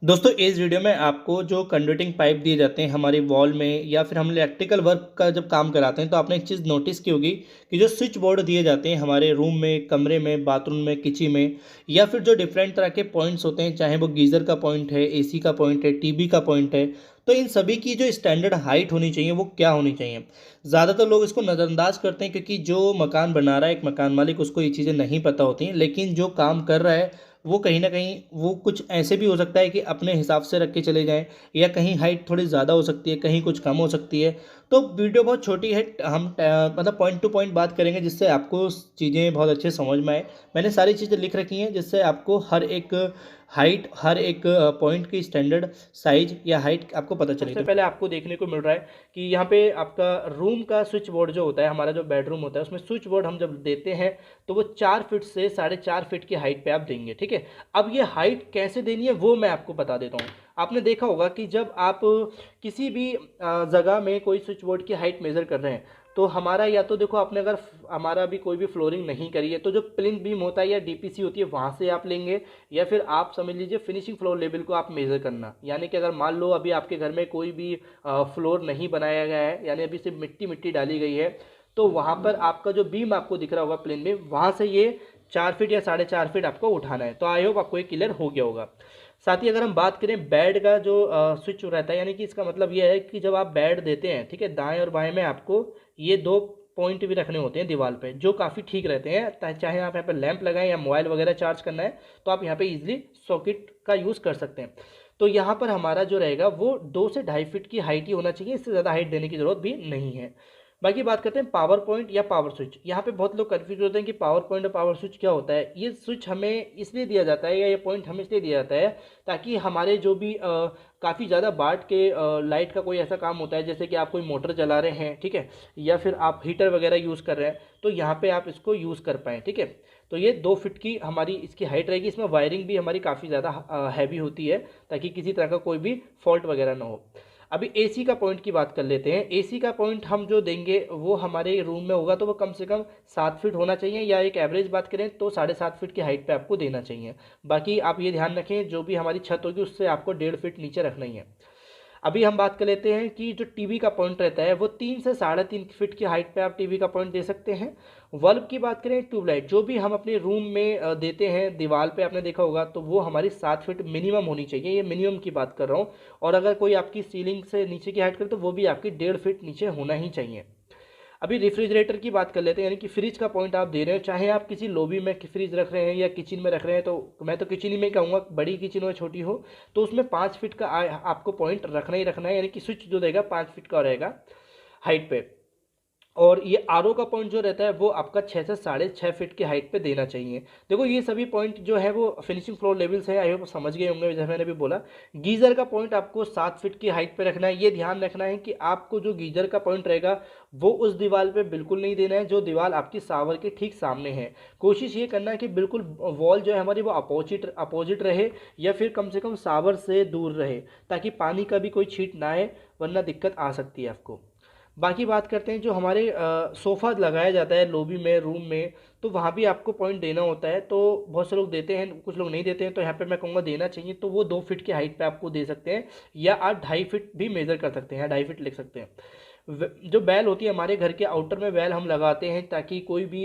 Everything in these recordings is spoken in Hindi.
दोस्तों इस वीडियो में आपको जो कंडक्टिंग पाइप दिए जाते हैं हमारी वॉल में या फिर हम इलेक्ट्रिकल वर्क का जब काम कराते हैं तो आपने एक चीज़ नोटिस की होगी कि जो स्विच बोर्ड दिए जाते हैं हमारे रूम में, कमरे में, बाथरूम में, किचन में या फिर जो डिफरेंट तरह के पॉइंट्स होते हैं, चाहे वो गीज़र का पॉइंट है, एसी का पॉइंट है, टीवी का पॉइंट है, तो इन सभी की जो स्टैंडर्ड हाइट होनी चाहिए वो क्या होनी चाहिए। ज़्यादातर लोग इसको नज़रअंदाज करते हैं क्योंकि जो मकान बना रहा है एक मकान मालिक, उसको ये चीज़ें नहीं पता होती हैं, लेकिन जो काम कर रहा है वो कहीं न कहीं वो कुछ ऐसे भी हो सकता है कि अपने हिसाब से रख के चले जाएँ या कहीं हाइट थोड़ी ज़्यादा हो सकती है, कहीं कुछ कम हो सकती है। तो वीडियो बहुत छोटी है, हम मतलब पॉइंट टू पॉइंट बात करेंगे जिससे आपको चीज़ें बहुत अच्छे समझ में आए। मैंने सारी चीज़ें लिख रखी हैं जिससे आपको हर एक हाइट, हर एक पॉइंट की स्टैंडर्ड साइज़ या हाइट आपको पता चले। सबसे पहले आपको देखने को मिल रहा है कि यहाँ पे आपका रूम का स्विच बोर्ड जो होता है, हमारा जो बेडरूम होता है, उसमें स्विच बोर्ड हम जब देते हैं तो वो 4 फीट से 4.5 फीट की हाइट पे आप देंगे, ठीक है। अब ये हाइट कैसे देनी है वो मैं आपको बता देता हूँ। आपने देखा होगा कि जब आप किसी भी जगह में कोई स्विच बोर्ड की हाइट मेज़र कर रहे हैं तो हमारा या तो देखो आपने अगर हमारा भी कोई भी फ्लोरिंग नहीं करी है तो जो प्लिंथ बीम होता है या डीपीसी होती है वहाँ से आप लेंगे, या फिर आप समझ लीजिए फिनिशिंग फ्लोर लेवल को आप मेज़र करना। यानी कि अगर मान लो अभी आपके घर में कोई भी फ्लोर नहीं बनाया गया है, यानी अभी सिर्फ मिट्टी मिट्टी डाली गई है, तो वहाँ पर आपका जो बीम आपको दिख रहा होगा प्लेन में, वहाँ से ये 4 फीट या 4.5 फीट आपको उठाना है। तो आई होप आपको ये क्लियर हो गया होगा। साथ ही अगर हम बात करें बेड का जो स्विच रहता है, यानी कि इसका मतलब ये है कि जब आप बेड देते हैं, ठीक है, दाएं और बाएं में आपको ये दो पॉइंट भी रखने होते हैं दीवार पे, जो काफ़ी ठीक रहते हैं। चाहे आप यहाँ पे लैंप लगाएं या मोबाइल वगैरह चार्ज करना है तो आप यहाँ पे इजीली सॉकेट का यूज़ कर सकते हैं। तो यहाँ पर हमारा जो रहेगा वो 2 से 2.5 फीट की हाइट ही होना चाहिए, इससे ज़्यादा हाइट देने की ज़रूरत भी नहीं है। बाकी बात करते हैं पावर पॉइंट या पावर स्विच। यहाँ पे बहुत लोग कन्फ्यूज होते हैं कि पावर पॉइंट और पावर स्विच क्या होता है। ये स्विच हमें इसलिए दिया जाता है या ये पॉइंट हमें इसलिए दिया जाता है ताकि हमारे जो भी काफ़ी ज़्यादा वाट के लाइट का कोई ऐसा काम होता है, जैसे कि आप कोई मोटर चला रहे हैं, ठीक है, या फिर आप हीटर वगैरह यूज़ कर रहे हैं, तो यहाँ पे आप इसको यूज़ कर पाएँ, ठीक है। तो ये 2 फीट की हमारी इसकी हाइट रहेगी। इसमें वायरिंग भी हमारी काफ़ी ज़्यादा हैवी होती है ताकि किसी तरह का कोई भी फॉल्ट वगैरह ना हो। अभी एसी का पॉइंट की बात कर लेते हैं। एसी का पॉइंट हम जो देंगे वो हमारे रूम में होगा तो वो कम से कम 7 फीट होना चाहिए, या एक एवरेज बात करें तो 7.5 फीट की हाइट पे आपको देना चाहिए। बाकी आप ये ध्यान रखें जो भी हमारी छत होगी उससे आपको 1.5 फीट नीचे रखना ही है। अभी हम बात कर लेते हैं कि जो टीवी का पॉइंट रहता है वो 3 से 3.5 फीट की हाइट पे आप टीवी का पॉइंट दे सकते हैं। बल्ब की बात करें, ट्यूबलाइट जो भी हम अपने रूम में देते हैं दीवार पे, आपने देखा होगा, तो वो हमारी 7 फीट मिनिमम होनी चाहिए। ये मिनिमम की बात कर रहा हूँ। और अगर कोई आपकी सीलिंग से नीचे की हाइट करे तो वो भी आपकी 1.5 फीट नीचे होना ही चाहिए। अभी रेफ्रिजरेटर की बात कर लेते हैं, यानी कि फ्रिज का पॉइंट आप दे रहे हो, चाहे आप किसी लॉबी में फ्रिज रख रहे हैं या किचन में रख रहे हैं, तो मैं तो किचन ही में कहूँगा, बड़ी किचन हो छोटी हो, तो उसमें 5 फीट का आपको पॉइंट रखना ही रखना है। यानी कि स्विच जो देगा 5 फीट का रहेगा हाइट पे। और ये आरओ का पॉइंट जो रहता है वो आपका 6 से 6.5 फीट की हाइट पे देना चाहिए। देखो ये सभी पॉइंट जो है वो फिनिशिंग फ्लोर लेवल्स है, आई होप समझ गए होंगे जैसे मैंने भी बोला। गीजर का पॉइंट आपको 7 फीट की हाइट पे रखना है। ये ध्यान रखना है कि आपको जो गीजर का पॉइंट रहेगा वो उस दीवार पे बिल्कुल नहीं देना है जो दीवार आपकी शावर के ठीक सामने है। कोशिश ये करना है कि बिल्कुल वॉल जो है हमारी वो अपोजिट अपोजिट रहे, या फिर कम से कम शावर से दूर रहे, ताकि पानी का भी कोई छींट ना आए, वरना दिक्कत आ सकती है आपको। बाकी बात करते हैं जो हमारे सोफ़ा लगाया जाता है लॉबी में, रूम में, तो वहाँ भी आपको पॉइंट देना होता है। तो बहुत से लोग देते हैं, कुछ लोग नहीं देते हैं, तो यहाँ पे मैं कहूँगा देना चाहिए। तो वो 2 फीट की हाइट पे आपको दे सकते हैं, या आप 2.5 फीट भी मेज़र कर सकते हैं, 2.5 फीट लिख सकते हैं। जो बैल होती है हमारे घर के आउटर में, बैल हम लगाते हैं ताकि कोई भी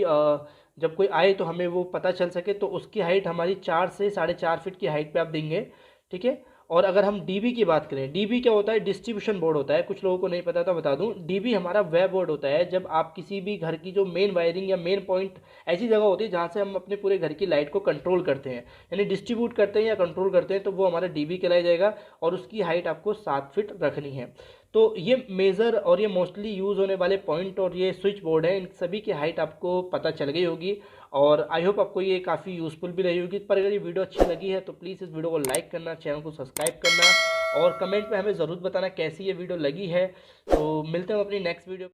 जब कोई आए तो हमें वो पता चल सके। तो उसकी हाइट हमारी 4 से 4.5 फीट की हाइट पे आप देंगे, ठीक है। और अगर हम डीबी की बात करें, डीबी क्या होता है, डिस्ट्रीब्यूशन बोर्ड होता है, कुछ लोगों को नहीं पता था, बता दूं, डीबी हमारा वह बोर्ड होता है जब आप किसी भी घर की जो मेन वायरिंग या मेन पॉइंट ऐसी जगह होती है जहां से हम अपने पूरे घर की लाइट को कंट्रोल करते हैं, यानी डिस्ट्रीब्यूट करते हैं या कंट्रोल करते हैं, तो वो हमारा डीबी कहलाया जाएगा। और उसकी हाइट आपको 7 फीट रखनी है। तो ये मेज़र और ये मोस्टली यूज़ होने वाले पॉइंट और ये स्विच बोर्ड है, इन सभी की हाइट आपको पता चल गई होगी। और आई होप आपको ये काफ़ी यूज़फुल भी रही होगी। पर अगर ये वीडियो अच्छी लगी है तो प्लीज़ इस वीडियो को लाइक करना, चैनल को सब्सक्राइब करना, और कमेंट में हमें ज़रूर बताना कैसी ये वीडियो लगी है। तो मिलते हैं अपनी नेक्स्ट वीडियो।